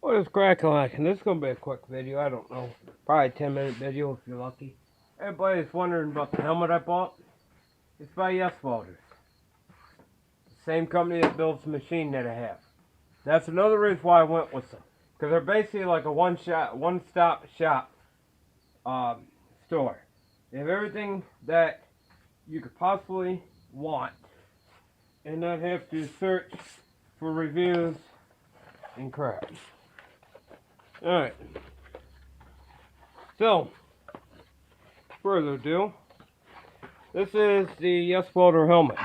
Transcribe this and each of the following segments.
What is cracking? This is going to be a quick video. I don't know. Probably a 10-minute video if you're lucky. Everybody's wondering about the helmet I bought. It's by YESWELDER. The same company that builds the machine that I have. That's another reason why I went with them. Because they're basically like a one-stop shop store. They have everything that you could possibly want. And not have to search for reviews and crap. Alright. So, further ado, this is the YESWELDER helmet.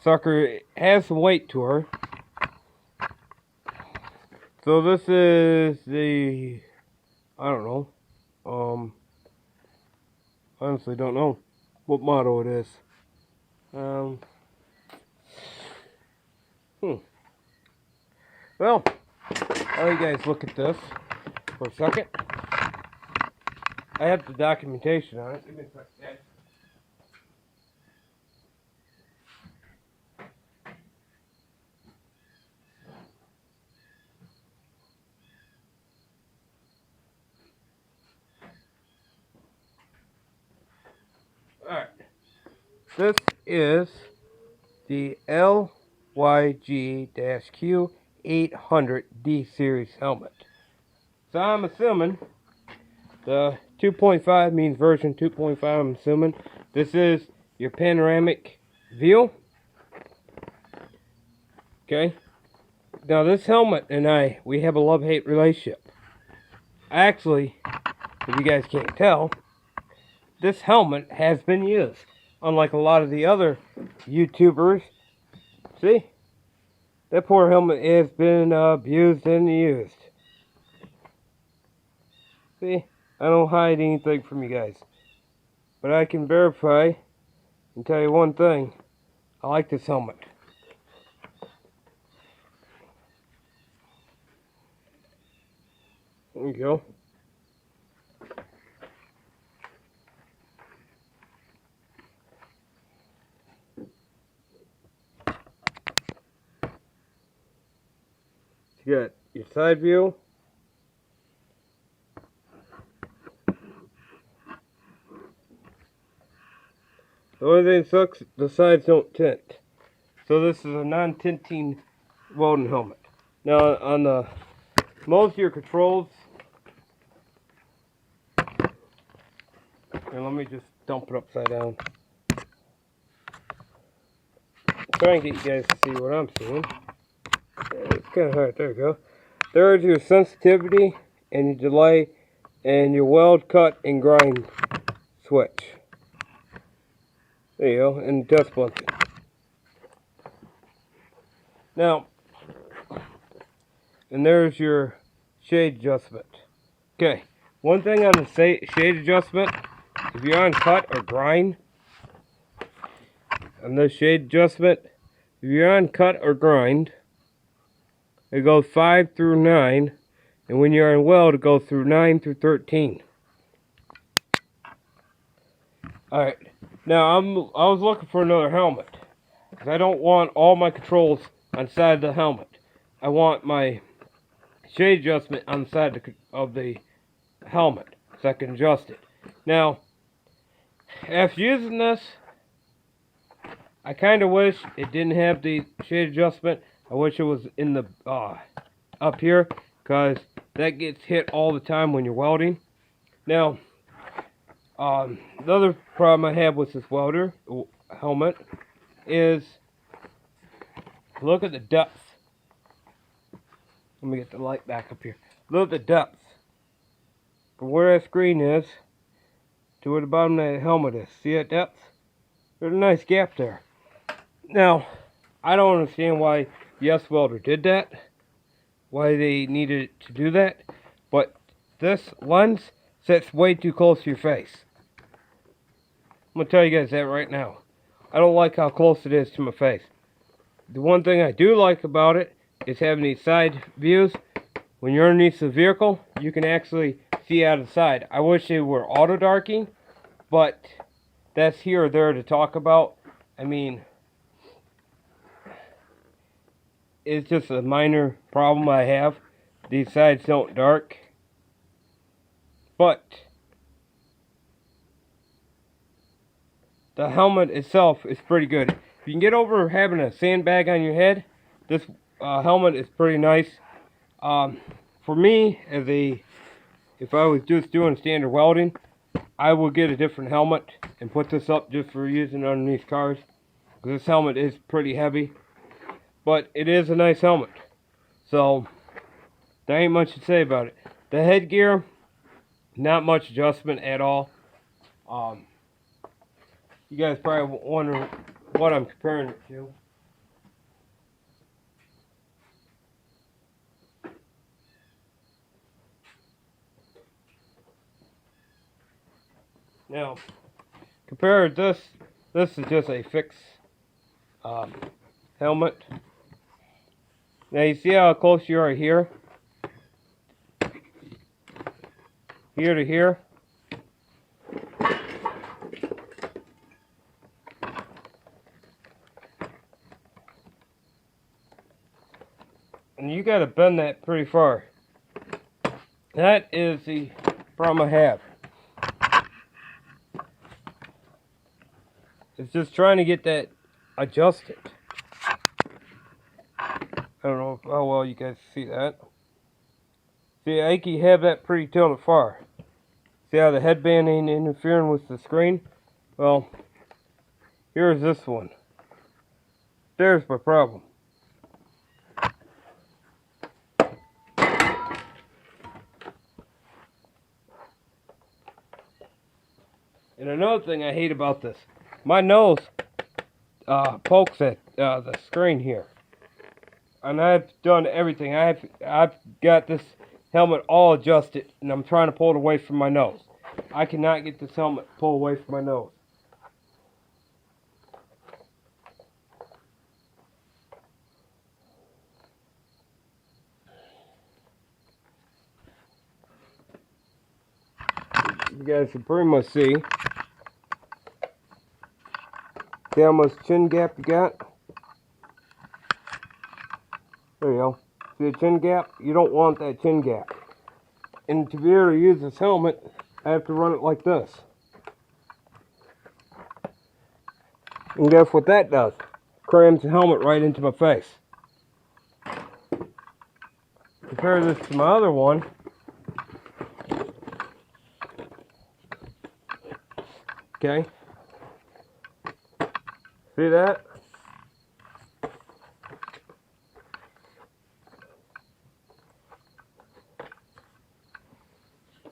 Sucker has some weight to her. So this is the, I don't know, honestly don't know what model it is. Well, I'll let you guys look at this for a second. I have the documentation on it. Give me a second. Alright. This is the LYG-Q800D series helmet. So I'm assuming the 2.5 means version 2.5. I'm assuming this is your panoramic view. Okay. Now this helmet and we have a love-hate relationship. Actually, if you guys can't tell, this helmet has been used. Unlike a lot of the other YouTubers. See? That poor helmet has been abused and used. See? I don't hide anything from you guys. But I can verify and tell you one thing. I like this helmet. There you go. You got your side view. The only thing that sucks, the sides don't tint. So this is a non-tinting welding helmet. Now on the most of your controls, and let me just dump it upside down. Try and get you guys to see what I'm seeing. It's kind of hard. There you go. There's your sensitivity and your delay and your weld, cut, and grind switch. There you go. And dust bunting. Now, and there's your shade adjustment. Okay. One thing on the shade adjustment, if you're on cut or grind, on the shade adjustment, if you're on cut or grind, it goes 5 through 9, and when you're on weld, it goes through 9 through 13. Alright, now I was looking for another helmet, because I don't want all my controls on the side of the helmet. I want my shade adjustment on the side of the helmet, so I can adjust it. Now, after using this, I kind of wish it didn't have the shade adjustment. I wish it was in the up here, because that gets hit all the time when you're welding. Now, the other problem I have with this welder helmet is, look at the depth. Let me get the light back up here. Look at the depth from where that screen is to where the bottom of the helmet is. See that depth? There's a nice gap there. Now, I don't understand why YESWELDER did that, why they needed to do that, but this lens sits way too close to your face. I'm going to tell you guys that right now. I don't like how close it is to my face. The one thing I do like about it is having these side views. When you're underneath the vehicle, you can actually see out of the side. I wish they were auto darking, but that's here or there to talk about. I mean, it's just a minor problem I have. these sides don't dark. But the helmet itself is pretty good. If you can get over having a sandbag on your head, this helmet is pretty nice. For me, if I was just doing standard welding, I will get a different helmet and put this up just for using underneath cars. Because this helmet is pretty heavy. But it is a nice helmet. So, there ain't much to say about it. The headgear, not much adjustment at all. You guys probably wonder what I'm comparing it to. Now, compared to this is just a fixed helmet. Now you see how close you are here? Here to here. And you gotta bend that pretty far. That is the problem I have. It's just trying to get that adjusted. I don't know how well you guys see that. See, I can have that pretty tilted far. See how the headband ain't interfering with the screen? Well, here's this one. There's my problem. And another thing I hate about this, my nose pokes at the screen here. And I've done everything. I've got this helmet all adjusted, and I'm trying to pull it away from my nose. I cannot get this helmet pulled away from my nose. You guys can pretty much see how much chin gap you got. There you go. See the chin gap? You don't want that chin gap. And to be able to use this helmet, I have to run it like this. And guess what that does? Crams the helmet right into my face. Compare this to my other one. Okay. See that?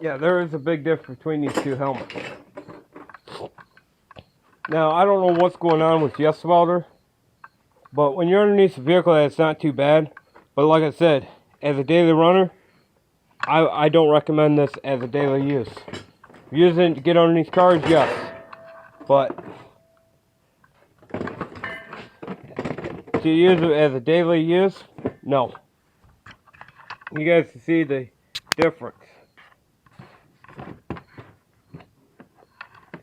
Yeah, there is a big difference between these two helmets. Now, I don't know what's going on with YESWELDER, but when you're underneath the vehicle, that's not too bad. But like I said, as a daily runner, I don't recommend this as a daily use. Using it to get underneath cars, yes. But to use it as a daily use, no. You guys can see the difference.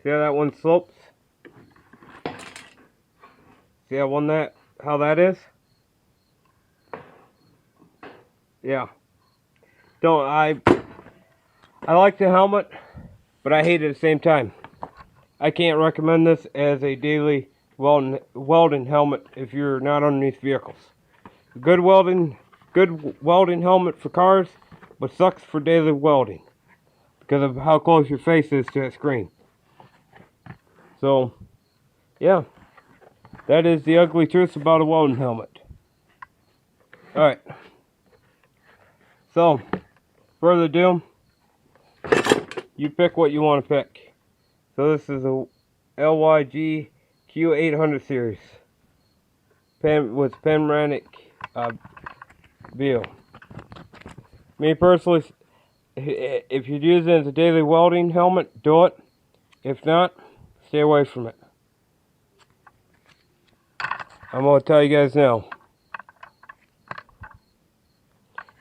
See how that one slopes? See how that is? Yeah. I like the helmet, but I hate it at the same time. I can't recommend this as a daily welding helmet if you're not underneath vehicles. Good welding helmet for cars, but sucks for daily welding because of how close your face is to that screen. So, yeah, that is the ugly truth about a welding helmet. Alright, so, further ado, you pick what you want to pick. So this is a LYG-Q800 series with panoramic view. Me personally, if you're using it as a daily welding helmet, do it. If not, stay away from it. I'm going to tell you guys now.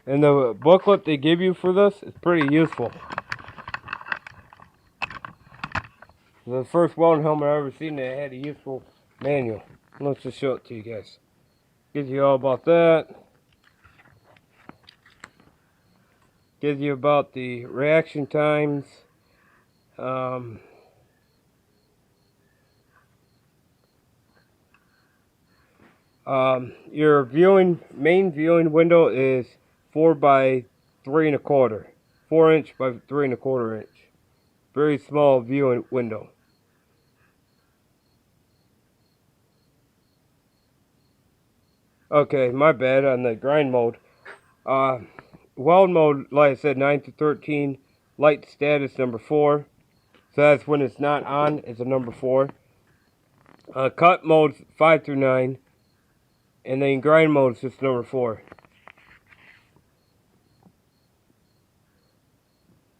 And the booklet they give you for this is pretty useful. The first welding helmet I've ever seen that had a useful manual. Let's just show it to you guys. Gives you all about that. Gives you about the reaction times. Your main viewing window is 4 by 3 1/4, 4 inch by 3 1/4 inch. Very small viewing window. Okay, my bad on the grind mode. Weld mode, like I said, 9 to 13. Light status number 4. So that's when it's not on, it's a number 4. Cut mode 5 through 9. And then grind mode is just number 4.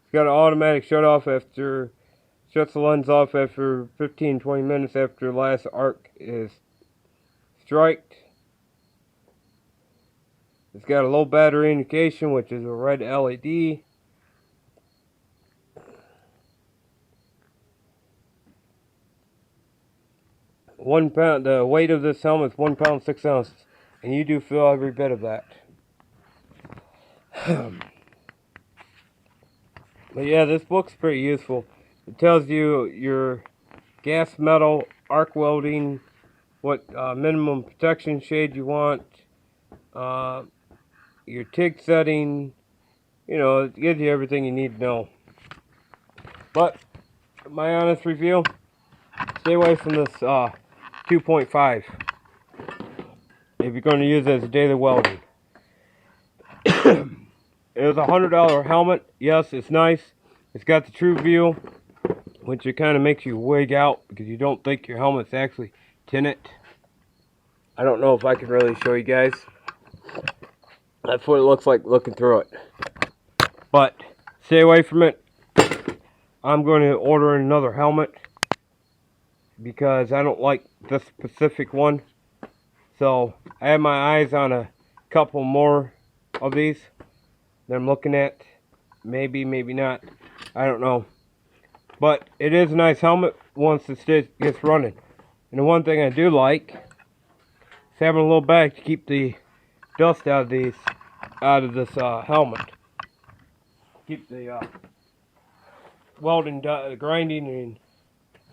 It's got an automatic shut off shuts the lens off after 15-20 minutes after the last arc is striked. It's got a low battery indication, which is a red LED. The weight of this helmet is 1 pound 6 ounces, and you do feel every bit of that. But yeah, this book's pretty useful. It tells you your gas metal, arc welding, what minimum protection shade you want, your TIG setting. You know, it gives you everything you need to know. But my honest review, stay away from this 2.5 if you're going to use it as a daily welding. It was a $100 helmet. Yes, it's nice. It's got the true view, which it kind of makes you wig out because you don't think your helmet's actually tinted. I don't know if I can really show you guys. That's what it looks like looking through it. But stay away from it. I'm going to order another helmet because I don't like this specific one. So I have my eyes on a couple more of these that I'm looking at. Maybe, maybe not. I don't know. But it is a nice helmet once it gets running. And the one thing I do like is having a little bag to keep the dust out of this helmet. Keep the welding, grinding,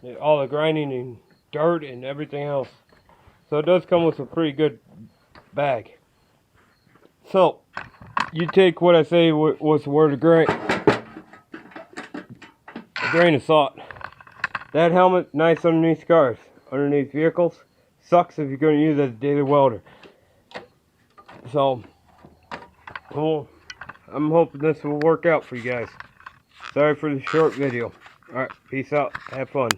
and all the grinding and dirt and everything else. So it does come with a pretty good bag. So you take what I say was the word of grain of salt. That helmet, nice underneath cars, underneath vehicles. Sucks if you're going to use it as a daily welder. So, well, I'm hoping this will work out for you guys. Sorry for the short video. Alright, peace out. Have fun.